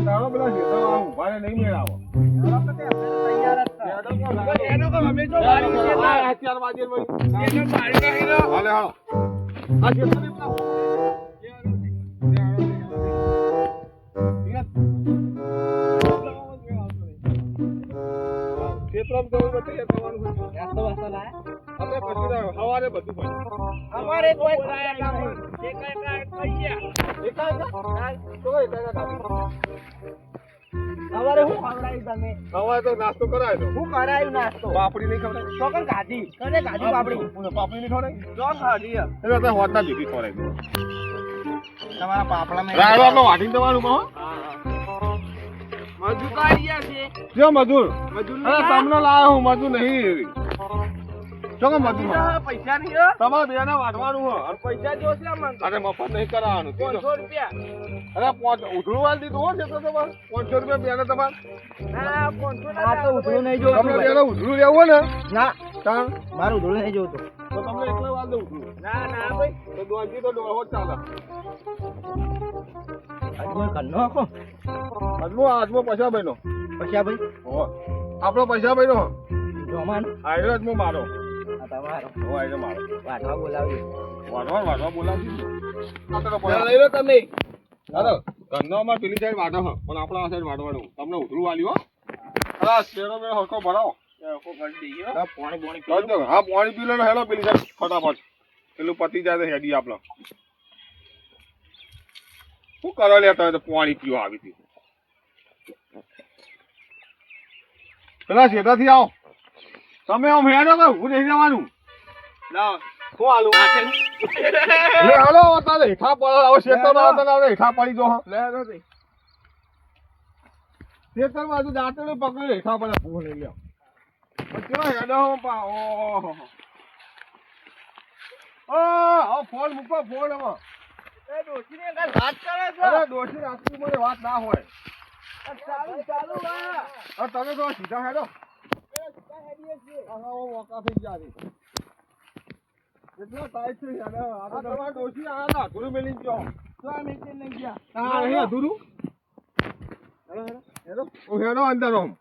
તારો પેલા શેતામાં ઉભા નહીં મેળાવો. અમે જો બારી છે 4 વાગે એને બારી નહીં લો. હાલે હાલો. આ શેતાની પેલા ક્ષેત્રમાં જવું બતાઈએ તમારું નાસ્તો વાસ્તો લાયા આપણે પછી સવારે બધું પડ્યું અમારે કોઈ લાયા નહીં એકાય થઈ ગયા સવારે હું ખવડાવી તમે સવારે તો નાસ્તો કરાય તો હું કરાયું નાસ્તો પાપડી નહીં ખવડાવી ચોકન ગાધી કને ગાધી પાપડી પાપડી નહીં ખવડાવી ચોક ગાધી એટલે તો હોતના ભેગી ખવડાવી તમારા પાપડામાં રાડો આપણો વાટીને દેવાનું કહો મજૂર કાઢ્યા છે જો મજૂર અરે તમને લાયો હું મજૂર નહીં ચોકે મજૂર પૈસા નહીં તમારે બેને વાટવાનું હો અને પૈસા જો છે અરે મફત નહીં કરાવવાનું 500 રૂપિયા અરે ઉધડું વાળ દીધું હો છે તો તમારે 500 રૂપિયા બેને તમારે ના 500 આ તો ઉધડું નહીં જોતું તમને બેને ઉધડું લેવું ને ના તાણ મારું ઉધડું નહીં જોતું તો તમને એકલા વાળ દઉં ઉધડું ના ના ભાઈ તો દોજી તો દોહો ચાલે આજમો કન્નો આખો આજમો પૈસા ભાઈનો પૈસા ભાઈ હો આપણો પૈસા ભાઈનો જોમાન આયરો આજમો મારો આ તમારો હો આયરો મારો વાટવા બોલાવી વાટવા બોલાવી આ તો પૈસા લઈ લો તમે હાલો કન્નોમાં પેલી સાઈડ વાટો હો પણ આપણા આ સાઈડ વાટવાનું તમને ઉધરું વાલ્યું હો અલા શેરો મે હરકો ભરાવો હરકો ભરી દઈએ હા પાણી પી લો હા પાણી પી લો ને હેલો પેલી સાઈડ ફટાફટ પેલું પતી જાય તો હેડી આપણો શું કરવા લેતા તો પાણી પીવા આવી હતી પેલા શેતાથી આવો તમે આમ હેડો કે હું નહીં જવાનું લાવ શું આલું લે હાલો તારે હેઠા પડો આવો શેતામાં આવતા આવે હેઠા પડી જો લે હેડો તે શેતામાં બાજુ દાંતડે પકડી હેઠા પડે ભૂ લઈ લ્યો કેવો હેડો પા ઓહો ઓ ફોન મૂકો ફોન હવે એ ડોશીને કાલ વાત કરે છે અરે ડોશી રાતની મને વાત ના હોય ચાલુ હા તમે તો સીધા હેડો સીધા હેડીએ છીએ હા મોકા થઈ ગયા છે એટલા ટાઈટ છે યાર આ તો તમારા ડોશી આયા અધૂરું મેલી ગયો તો આ મેચે લઈ ગયા હા અહીં અધૂરું હેડો ઓ હેડો અંદર ઓમ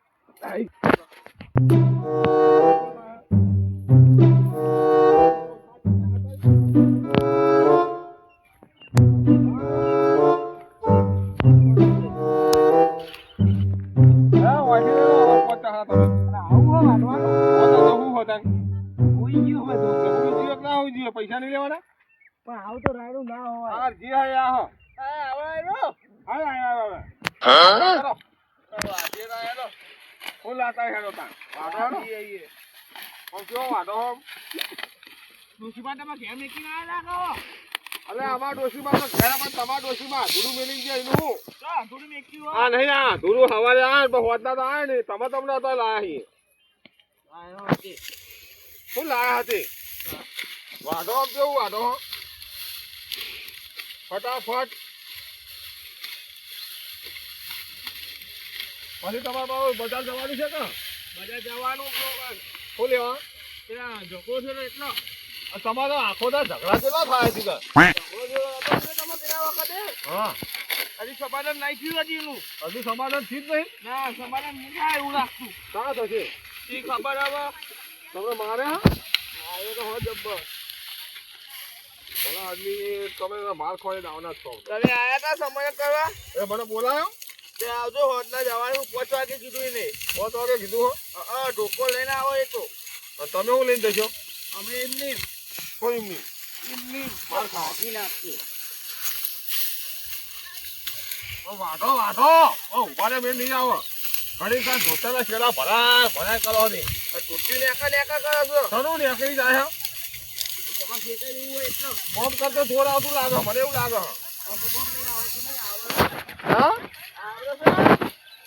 પૈસા નહીં લેવાના પણ આવ તો રાયડું ના હોય આ જે હે આ હો આવે રો આવે જે રાયડો ફૂલ આતા હેડો તા વાડો આઈએ ઓમ જો વાડો ડોશીમાં ઘેર મેકીને આયા લાગો અલે અમાર ડોશીમાં તો ઘેર પણ તમાર ડોશીમાં ધૂરું મેલી ગયા એનું તો ધૂરું મેકી હો આ નહીં આ ધૂરું હવારે આ તો હોદના તો આય ને તમે તમને તો લાયા હી આયો હતી ફૂલ લાયા હતી વાડો કેવું વાડો ફટાફટ પછી તમારે બાબુ બજાર જવાનું છે કે બજાર જવાનું શું લેવા પેલા ઝઘડો છે ને એટલો તમારો આખો દા ઝઘડા કેટલા થાય છે તમે પેલા વખતે હા હજી સમાધાન નહીં થયું હજી સમાધાન થયું જ નહીં ના સમાધાન નહીં થાય એવું લાગતું કાં થશે એ ખબર હવે તમે મારે હા મારે તો હો જબ્બર બોલા આદમી તમે માર ખોઈ દાવના છો તમે આયા તા સમય કરવા એ મને બોલાયો તે આવજો હોટના જવાનું 5 વાગે કીધું ને 5 વાગે કીધું હો ઢોકો લઈને આવો એ તો તમે હું લઈને જશો અમે એમની કોઈ એમની માર ખાકી નાખી ઓ વાઢો ઓ ઉભારે બેન નહીં આવો ઘણી કાં ધોતાના શેડા ભરાય કરો ને ટૂટી નેકા કરો છો ઘણું નેકરી જાય તમારે ખેતર એવું હોય એટલો કોમ કરતો થોડા આવતું લાગે મને એવું લાગે હા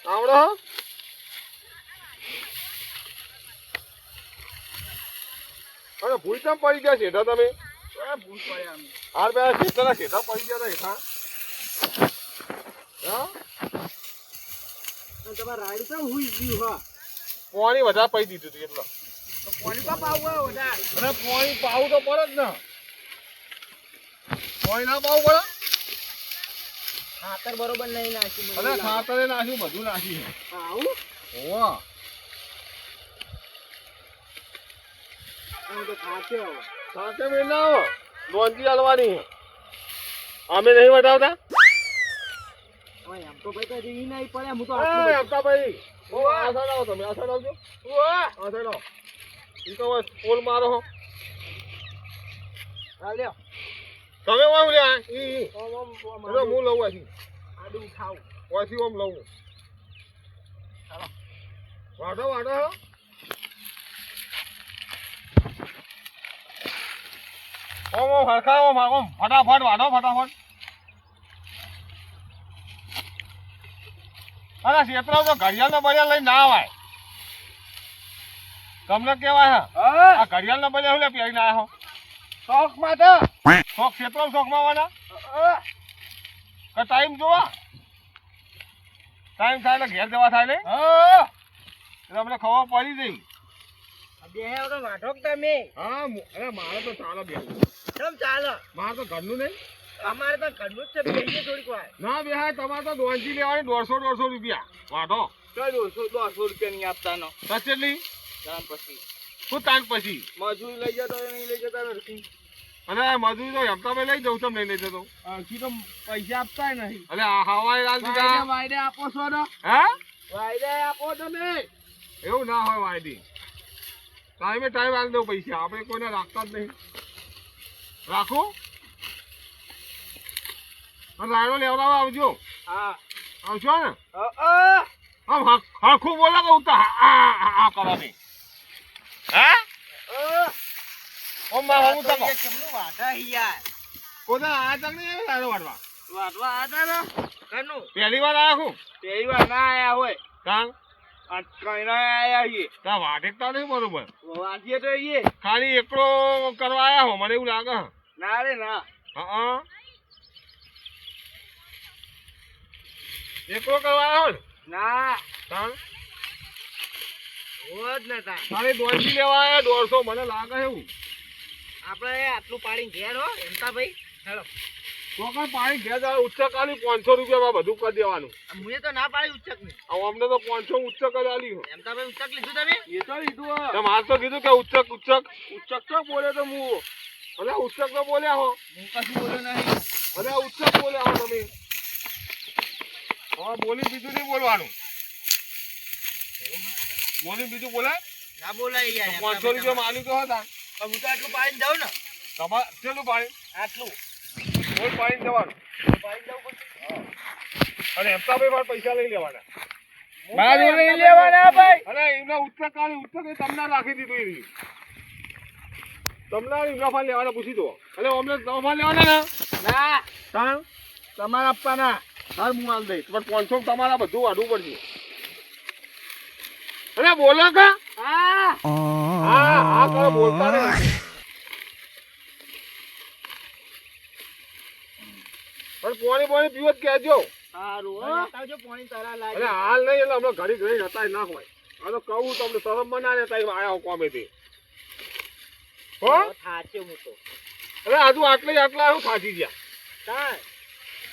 આવડો અરે ભૂલ કેમ પડી ગયા છે તમે ભૂલ પડ્યા અમે હાર બે ખેતરના ખેતર પડી ગયા હતા હા તમારે રાઈડ તો હુઈ ગયું હા પાણી વધારે પડી દીધું હતું એટલે પાણી તો પાવું વધારે અને પાણી પાવું તો પડે જ ને પાણી ના પાવું પડે ખાતર બરોબર નહીં નાખ્યું અરે ખાતરે નાખ્યું બધું નાખ્યું છે. આવું ઓવા આમ તો ખાત્યો સાથે મેં ના આવો નોંધી હાલવાની છે. અમે નહીં વટાવતા હવે એમ તો ભાઈ તો ઈ નહીં પડે હું તો એ આટલું અમતાભાઈ ઓ આ સાઈડ આવો તમે આ સાઈડ આવજો આ સાઈડ આવો ઈ તો બસ પોલ મારો હો આ લ્યો તમે વાવ લે ઈ ઓમ ઓમ એટલે હું લઉં આથી આડું ખાવ ઓથી ઓમ લઉં ચાલો વાઢો વાઢો હો ઓમ ઓમ હરખા ઓમ ઓમ ફટાફટ વાઢો ફટાફટ અરે શેતરાવ તો ઘડિયાળ બળિયાળ લઈને ના આવાય તમને કેવાય હા આ ઘડિયાળ ના બળિયાળ લે પહેરીને આયા હો શોખ માટે શોખ શેતરાવ શોખમાં આવવાના કે ટાઈમ જોવા ટાઈમ થાય એટલે ઘેર જવા થાય ને એટલે અમને ખબર પડી જઈ બે તો વાઢો કે તમે હા અરે મારે તો ચાલો બે કેમ ચાલો મારે તો ઘરનું નહીં અમારે તો ઘરનું જ છે બેહીએ થોડીક વાર ના બે હા તમારે તો દોંચી લેવાની 150 રૂપિયા વાઢો કઈ 200 રૂપિયા નહીં આપતાનો કેટલી ત્રણ પછી શું તાણ પછી મજૂરી લઈ જતો નહીં લઈ જતા નથી અને મજૂરી તો હપ્તા લઈ જઉં છું નહીં લઈ જતો હજી તો પૈસા આપતા નહીં એટલે આ હવાઈ લાલ દીધા વાયદે આપો છો ને હે વાયદે આપો તમે એવું ના હોય વાયદી ટાઈમે ટાઈમ આલી દઉં પૈસા આપણે કોઈને રાખતા જ નહીં રાખો અને રાયડો લેવડાવવા આવજો હા આવશો ને હા આમ હરખું બોલો કહું તો હા કરો નહીં હે ઓમ માર હું તકો કેમનું વાઢા યાર કોના આ તક નહીં રાયડો વાળવા વાઢવા આતા ને કનું પહેલી વાર આયા હું પેલી વાર ના આયા હોય કાં આ કઈ ના આયા છીએ તા વાટેકતા નહીં બરોબર વાંચીએ તો આઈએ ખાલી એકલો કરવા આયા હો મને એવું લાગે ના રે ના હા એકલો કરવા આયા હો ને ના કાં હોત ને તા ખાલી દોડથી લેવા આયા 150 મને લાગે એવું આપણે આટલું પાડીને ઘેર હો એમતા ભાઈ હેલો તો કઈ પાણી ઘેર જાય ઉચ્ચ ખાલી 500 રૂપિયામાં બધું કરી દેવાનું મુએ તો ના પાડી ઉચ્ચક ને અમને તો 500 ઉચ્ચ કરી આલી હો એમતા ભાઈ ઉચ્ચક લીધું તમે એ તો લીધું હો તમે હાલ તો કીધું કે ઉચ્ચક તો બોલે તો હું અરે ઉચ્ચક તો બોલ્યા હો હું કશું બોલ્યો નહીં અરે ઉચ્ચક બોલ્યા હો તમે હા બોલી બીજું નહીં બોલવાનું બોલી બીજું બોલાય ના બોલાય યાર 500 રૂપિયા માલી તો હતા હું તો આટલું પાડીને જાઉં ને તમારે કેટલું પાણી આટલું કોઈ પાણી જવાનું પાડીને જાઉં પછી અને હપ્તાભાઈ મારે પૈસા લઈ લેવાના મારું લઈ લેવાના ભાઈ અરે એમના ઉચ્ચક તમને રાખી દીધું એ તમને એમના ફાન લેવાના પૂછી દો એટલે અમને ફાન લેવાના ના તાણ તમારે આપવાના હાલ હું આલ દઈશ પણ 500 તમારા બધું વાઢવું પડશે અરે બોલો કા હા હા કરો બોલતા નહીં પણ પાણી પીવો જ કહેજો સારું હો આવજો પાણી તરા અરે લાગે હાલ નહીં એટલે હમણાં ઘડી ઘડી જતા ના હોય આ તો કહું તમને શરમ ના રહેતા આયા હો કોમેથી હો થાચ્યો હું તો અરે હજુ આટલા હું થાકી ગયા કાંઈ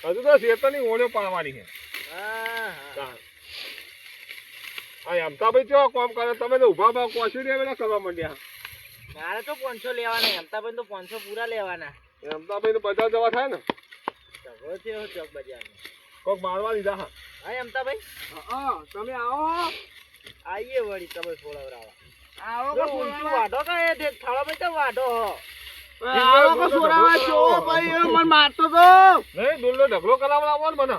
હજુ તો શેતરની ઓળે પાડવાની છે હા હા અમતાભાઈ કેવા કામ કરે તમે તો ઉભા કોશી ને કરવા માંડ્યા મારે તો 500 લેવાના એમતાભાઈ તો 500 પૂરા લેવાના અમતાભાઈ ને બજાર જવા થાય ને ઝઘડો થયો ચોક બજારનો કોક મારવા લીધા હા હા એમતાભાઈ તમે આવો આઈએ વળી તમે છોડાવરાવા આવો કો વાઢો કા એ દેખ થાળો ભાઈ તો વાઢો હો આવો કો છોડાવા જો ભાઈ એ મન મારતો તો નહીં દુલ્લો ઢગલો કરાવડાવો ને મને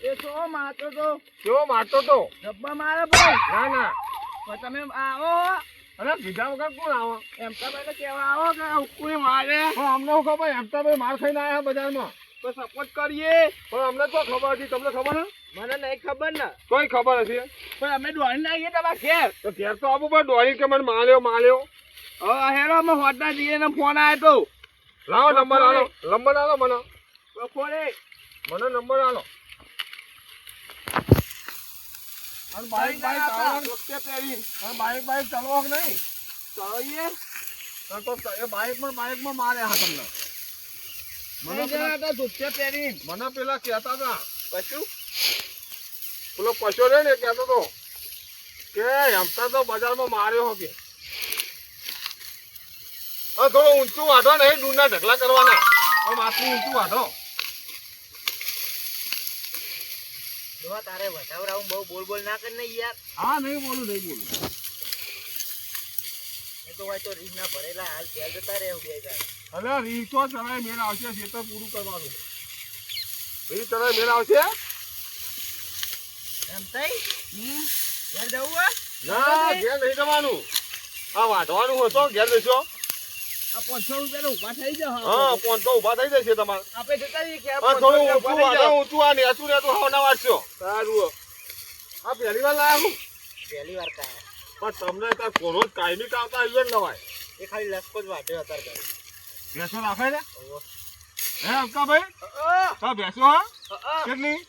એ સો મારતો તો કેવો મારતો તો ડબ્બા મારે ભાઈ ના પણ તમે આવો અરે કીધા વગર કોણ આવો એમતાભાઈ ને કેવા આવો કે કોઈ મારે અમને શું ખબર અમતાભાઈ માર ખાઈને આવ્યા બજારમાં તો સપોર્ટ કરીએ પણ અમને તો ખબર હતી તમને ખબર ને મને નહીં ખબર ને કોઈ ખબર હતી પણ અમે દોડીને આવીએ તમારા ઘેર તો ઘેર તો આવું પણ દોડી કે મને માલ્યો હેરો અમે હોટના જઈએ ને ફોન આવ્યો તો લાવો નંબર આલો મને બપોરે મને નંબર આલો અને બાઈક ચાલવા ચાલવો કે નહીં ચલોઈએ તો એ બાઈકમાં મારે હા તમને મને પેલા કહેતા હતા કશું પેલો પશો રે ને કહેતો તો કે એમતા તો બજારમાં માર્યો કે થોડું ઊંચું વાઢો ને ડૂના ઢગલા કરવાના માથું ઊંચું વાઢો. તારે વધાવરાવું બહુ બોલ બોલ ના કર ને યાર. હા નહીં બોલું એ તો હોય તો રીત ના ભરેલા હાલ ઘેર જતા રહે બે જાય. અરે રીતો ચલાય મેળ આવશે ખેતર પૂરું કરવાનું. રીત ચલાય મેળ આવશે એમ થઈ ઘેર જવું ના ઘેર નહીં જવાનું. આ વાઢવાનું હોય તો ઘેર જશો. આ 500 રૂપિયા ઉભા થઈ જાવ. હા 500 ઉભા થઈ જશે તમારે. આપણે જતા રહીએ કે થોડું ઊંચું વાઢો ઊંચું આ નેચું નેચું હાવના વાટશો. સારું આ પહેલી વાર લાવ્યા પહેલી વાર કાંઈ પણ તમને ત્યાં કોનો જ કાયમી કાવતા આવ્યો ને લવાય. એ ખાલી લસકો જ વાટ્યો અત્યારે કરે. ભેંસો રાખે ને હે અંકાભાઈ તો ભેંસો હા કેટલી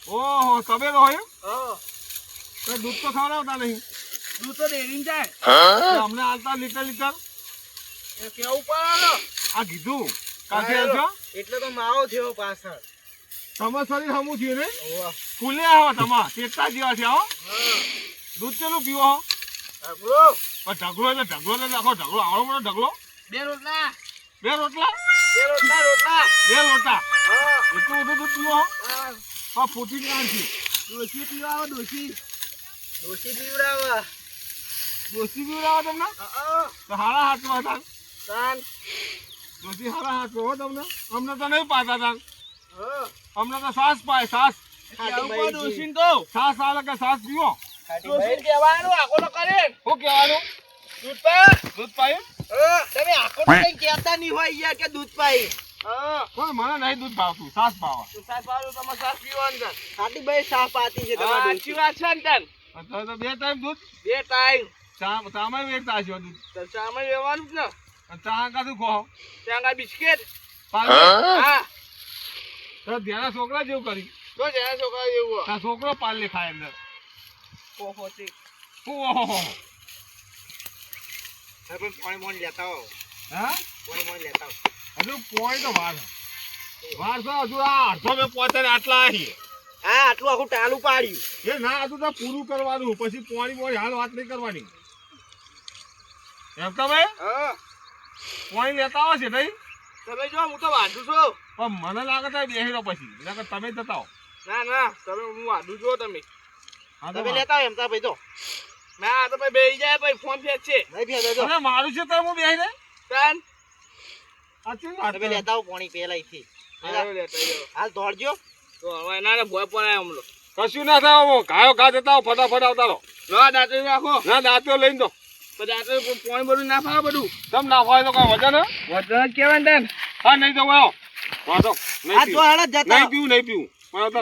ઓહો તમે રહો એમ તો દૂધ તો ખવડાવતા નહીં. દૂધ તો ડેરી જાય અમને હાલતા લીટર એ કેવું પડે આ કીધું કાશે છો એટલે તો માવો થયો પાછળ. તમાર શરીર હમું થયું ને ફૂલે આવો તમાર તેટલા જેવા છે આવો દૂધ ચેલું પીવો પણ ઢગલો એટલે ઢગલો ને નાખો ઢગલો આવડો મોટો ઢગલો. 2 રોટલા 2 રોટલા 2 રોટલા 2 લોટા એટલું બધું દૂધ પીવો હા ફૂટી ગયા છે. ડોસી પીવાવો ડોસી પીવડાવો દોસ્તી પીવડાવો તમને તો હારા હાથમાં હતા તાન દોસ્તી હારા હાથ હો તમને અમને તો નહીં પાતા હતા અમને તો શ્વાસ પાય શ્વાસ ડોસી તો શ્વાસ આવે કે શ્વાસ પીવો. ડોસી કહેવાનું આખો તો કરે શું કહેવાનું દૂધ પાય તમે આખો તો કઈ કહેતા નહીં હોય યાર કે દૂધ પાઈ. પણ મને નહીં દૂધ ભાવતું શ્વાસ ભાવા. સાસ પાડું તમારે સાસ પીવાનું તન ખાટી ભાઈ સાસ પાતી છે તમારે સાચી વાત છે ને તન તો 2 ટાઈમ દૂધ 2 ટાઈમ ચામાં વેચતા હશો દૂધ તો ચામાં લેવાનું જ ને ચા કાધું ખો ત્યાં બિસ્કિટ પાલ હા તો ધ્યાના છોકરા જેવું કરી તો જ્યાં છોકરા જેવું આ છોકરો પાલ લે ખાય અંદર ઓહો તે ઓહો હવે પાણી મોન લેતા હો હા પાણી મોન લેતા હજુ પોઈન્ટ તો વાર તો હજુ આ અડધો મેં પહોંચે ને આટલા અહીં હા આટલું આખું ટાલું પાડ્યું એ ના હજુ તો પૂરું કરવાનું પછી પોણી હાલ વાત નહીં કરવાની એમ તો ભાઈ હા પોણી લેતા આવો છે નહીં તમે જો હું તો વાંધું છું પણ મને લાગે છે બેહી રહો પછી એટલે તમે જતા હો. ના તમે હું વાંધું છું તમે હા તો તમે લેતા એમ તા ભાઈ તો ના તો ભાઈ બેહી જાય ભાઈ ફોન ફેક છે નહીં ફેક દો મારું છે તો હું બેહી રહે તાન સાચી વાત તમે લેતા આવો પાણી પેલા થી હાલ દોડજો તો હવે ના ભોય પણ હમલો કશું ના થાય ગાયો ઘા જતા હો ફટાફટ આવતા રહો. ના દાંતો રાખો ના દાંતો લઈને દો દાંતો પાણી બધું ના ફાવે બધું તમ ના ફાવે તો કઈ વજન વજન કેવાય ને હા નહીં તો વાળો વાંધો આ તો હાલ જ જતા નહીં પીવું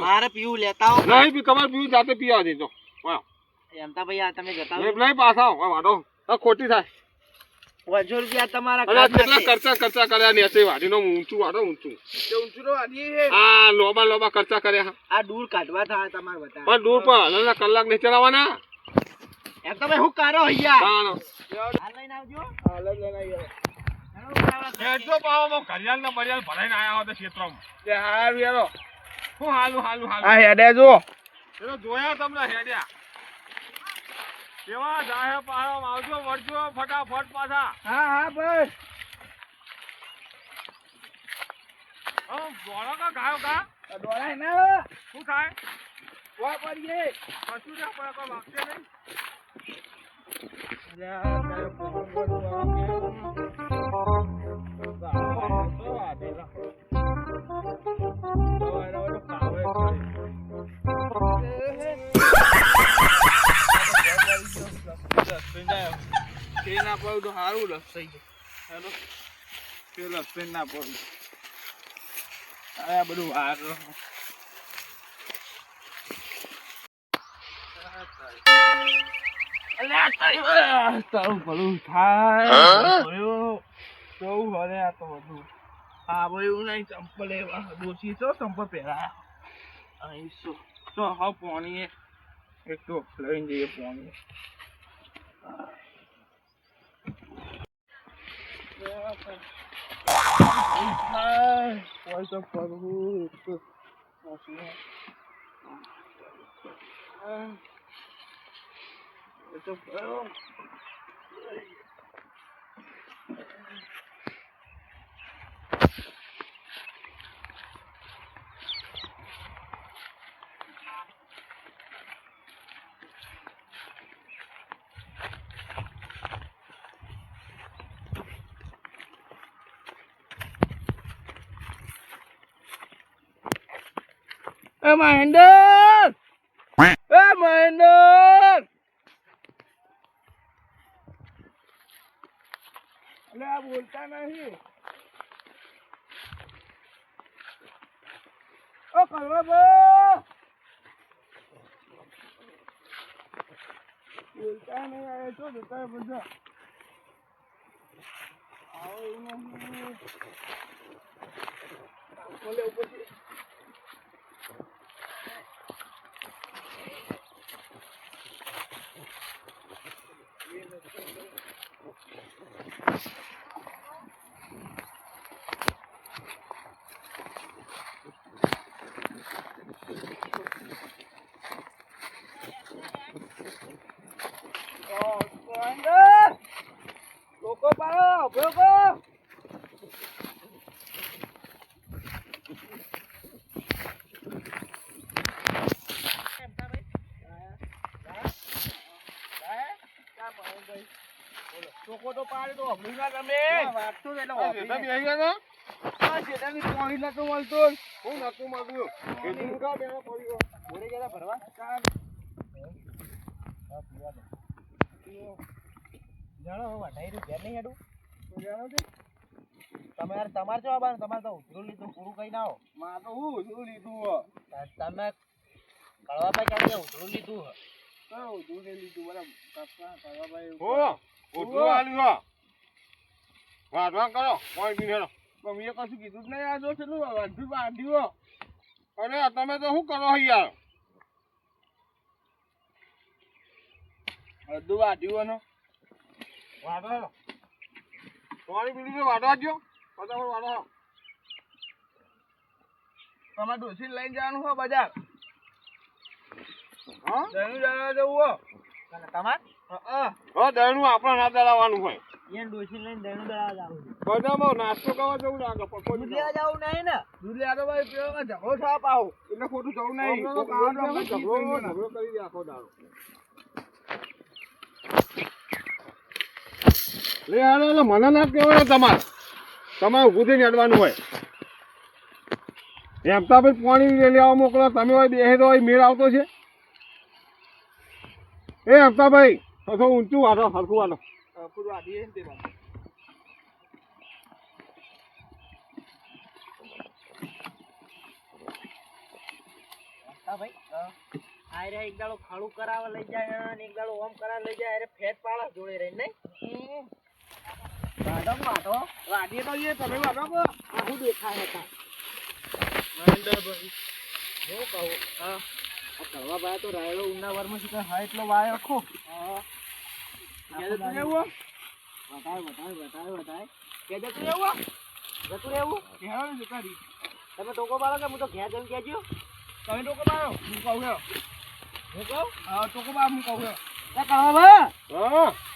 મારે પીવું લેતા હો નહીં પી તમારે પીવું જાતે પીવા દેજો એમ તા ભાઈ આ તમે જતા હો નહીં પાછા આવો વાંધો ખોટી થાય 500 રૂપિયા તમારા કેટલા ખર્ચા કર્યા ને વાડીનો ઊંચું વાળો ઊંચું ઊંચું તો વાડી છે આ લોબા ખર્ચા કર્યા આ દૂર કાઢવા થાય તમારે બતા પણ દૂર પર કલાક નહીં ચલાવવાના એમ તો ભાઈ હું કારો અહીંયા હાલ લઈને આવજો લઈને હેડજો પાવામાં ઘડિયાળ ને બડિયાળ ભરાઈને આયા હો તો ક્ષેત્રમાં કે હારું યારો હું હાલું આ હેડે જો ચલો જોયા તમને હેડ્યા કેવા જાહે પાડો આવજો વળજો ફટાફટ પાછા હા ભાઈ દોડો કા ગાયો કા દોડાય ના શું થાય કોઈ પડીએ કશું ના પડે કોઈ વાગશે નહીં ના પડું તો સારું રસ થઈ ગયું પેલો પેન ના પડું આ બધું વાર તારું ભલું થાય કેવું ભલે આ તો બધું હા ભાઈ એવું નહીં ચંપલ એવા દોષી છો ચંપલ પહેરાયા અહીં શું તો હા પાણી એક તો લઈને જઈએ પાણી કોઈ તો કરવું એક તો એ તો કરો મહેન્દર મહેન્દર અલે આ બોલતા નહીં ઓ કરવા બોલતા નહીં આવે તો જતા બધા આવો એવું નહીં બોલે ઉપરથી લોકો પાડો લોકો ચોકો તો પાડે તો હમણાં ના તમે વાત તો એટલે બેસી ગયા જેનાથી પાણી નતું મળતું હું નતું મળતું ખેતી કા બેનો પડી ગયો બોલે ગયા ભરવા જાણો વઢાઈ રહ્યું ઘેર નહીં હેડું તમારે જો આબાન તમારે તો ઉતરું લીધું પૂરું કઈ ના હો માં તો હું શું લીધું તમે કળવાભાઈ કાઢી ઉતરું લીધું ઉધું લીધું બરાબર હો ઉધું આલ્યું વાઢવા કરો કોઈ બી હેડો મેં કશું કીધું જ નહીં આ જો છેલ્લું વાંધ્યું અરે તમે તો શું કરો યાર અડધું વાંધ્યું ને વાઢો તમારી બીડી તો વાઢવા દો ફટાફટ વાઢો તમારે ડોસી લઈને જવાનું હોય બજાર હા દહીં જવા જવું હો તમારે દહીંનું આપણે ના દળાવવાનું હોય એને ડોસી લઈને દહીં દળાવવા જવું બધામાં નાસ્તો કરવા જવું લાગે દૂધ લેવા જવું નહીં ને દૂધ લેવા તો ભાઈ ઝઘડો થવા પાહો એટલે ખોટું જવું નહીં ઝઘડો કરી દે આખો દાડો લે હાલો એટલે મને ના કહેવાય તમારે ઊભું થઈને અડવાનું હોય એમ તો ભાઈ પાણી લેવા મોકલો તમે હોય બેસે તો મેળ આવતો છે એ અમતાભાઈ થોડું ઊંચું વાળો હરખું વાળો એક દાડો ખાડું કરાવવા લઈ જાય અને એક દાડો ઓમ કરાવવા લઈ જાય અરે ફેટ પાડે જોડે રહી નહીં વાઢો વાઢીએ તો એ તમે વાઢો કો આખું દેખાય હતા મહેન્દ્રભાઈ હું કહું હા કરવા ભાઈ તો રાયડો ઉના વારમાં શું કઈ હા એટલો વાય આખો હા જતું રહેવું વધાય કે જતું રહેવું કેવું ને કરી તમે ટોકો પાડો કે હું તો ઘેર જઈને કહેજો તમે ટોકો પાડો હું કહું હા ટોકો પાડ હું કહું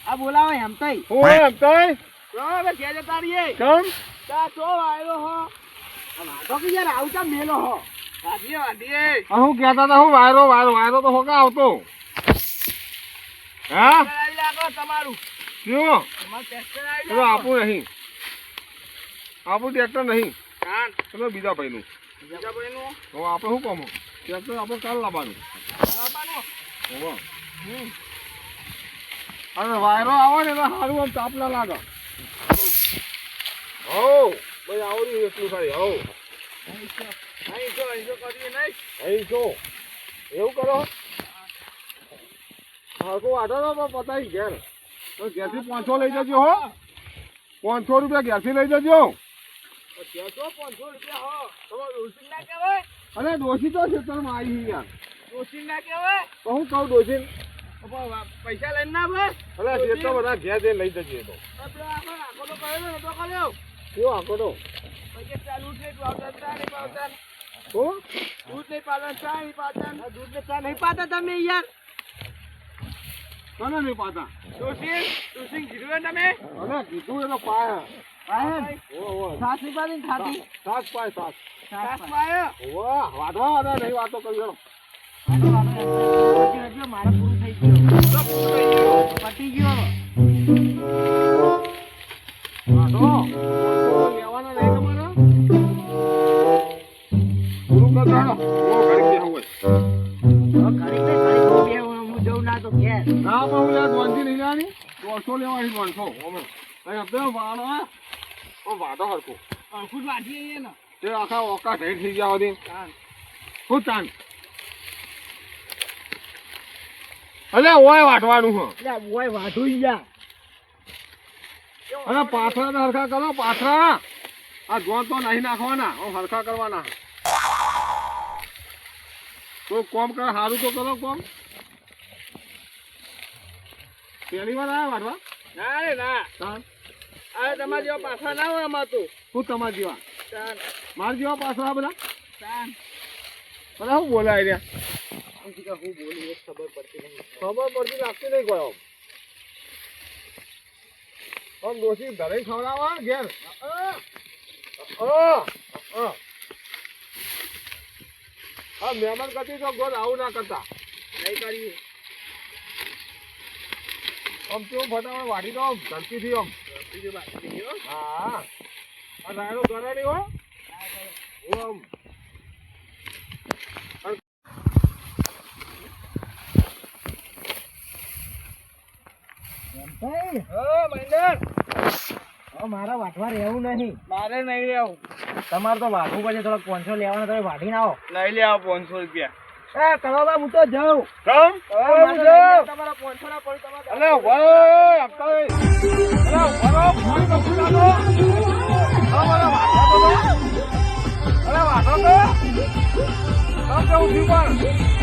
આ બોલાવો એમ તઈ હું એમ તઈ હવે ઘેર જતા રહીએ કેમ તા ચો આવ્યો હો વાંધો કે યાર આવતા મેલો હો વાંધીએ હું કહેતા હતા હું વાયરો તો હોકા આવતો હા તમારું શું તમારું ટ્રેક્ટર આવી ચલો આપણું નહીં આપણું ટ્રેક્ટર નહીં ચલો બીજા ભાઈનું બીજા ભાઈનું હવે આપણે શું કહું ટ્રેક્ટર આપણે કાલ લાવવાનું અને વાયરો આવે ને એટલે સારું આમ તાપ ના લાગે હો ભાઈ આવડ્યું એટલું ખાલી હો અહીં શું એવું કરો હરકો વાઢો તો પતાવી ઘેર તો ઘેરથી 500 લઈ જજો હો 500 રૂપિયા ઘેરથી લઈ જજો 500 રૂપિયા હો તમારે ડોસી ના કહેવાય અરે ડોસી તો ખેતરમાં આવી યાર ડોસી ના કહેવાય તો હું કહું ડોસી પૈસા લઈને ના ભાઈ અરે ખેતર બધા ઘેર જઈને લઈ જજે તો કેવો આખો તો પૈકે ચાલ દૂધ નહીં પાવતા ચા નહીં પાવતા ઓ દૂધ નહીં પાવતા ચા નહીં પાવતા દૂધ ને ચા નહીં પાતા તમે યાર કોને નહીં પાતા તુસી કીધું તમે અને કીધું એનો પાયા ઓ સાસ ની પાડી ખાતી સાસ પાય સાસ સાસ પાયો ઓ વાઢવા અને નહીં વાતો કરી લો મારા પૂરું થઈ ગયું પતી ગયો વાઢો લેવાના નહીં તમારા પૂરું કરવાનો ઓ ઘડી બેહું હોય ના પણ ઓલા દોનથી નહીં લેવાની 200 લેવાની 200 અમે કઈ આપે વાળો ઓ વાઢો હરકો ખુદ વાંચી ને તે આખા ઓકા ઢેર થઈ ગયા હતી શું ચાન અલે ઓય વાટવાનું હો ઓય વાઢું યા અરે પાથરા ને હરખા કરો પાથરા આ જોન તો નહીં નાખવાના હરખા કરવાના તો કોમ કર સારું તો કરો કોમ પહેલી વાર આવ્યા વાટવા ના રે ના ચાલ અરે તમારા જેવા પાછા ના હોય આમાં તો શું તમારા જેવા ચાલ મારા જેવા પાથરા બધા ચાલ બધા શું બોલાય રહ્યા હું બોલું ખબર પડતી નહીં ખબર પડતી લાગતી નહીં કોઈ આમ દોશી ઘરે ખવડાવવા ઘેર હા મહેમાન કરતી તો ગોળ આવું ના કરતા નહીં કર્યું આમ કેવું ફટાફટ વાઢી દો આમ ધરતીથી આમ હા આ રાયડો કરે નહીં હો આમ મારા વાટવા રહેવું નહીં મારે નહીં રહેવું તમારે તો વાટવું પડશે થોડા 500 લેવાના તમે વાઢી ના આવો લઈ લે આવો 500 રૂપિયા એ કળવા હું તો જાઉં તમારા 500 ના પડી તમારે અલે ઓય આપતા અલે ઓરો ફોન તો ફૂલાતો અરે વાટો તો અરે વાટો તો કેવું થયું પણ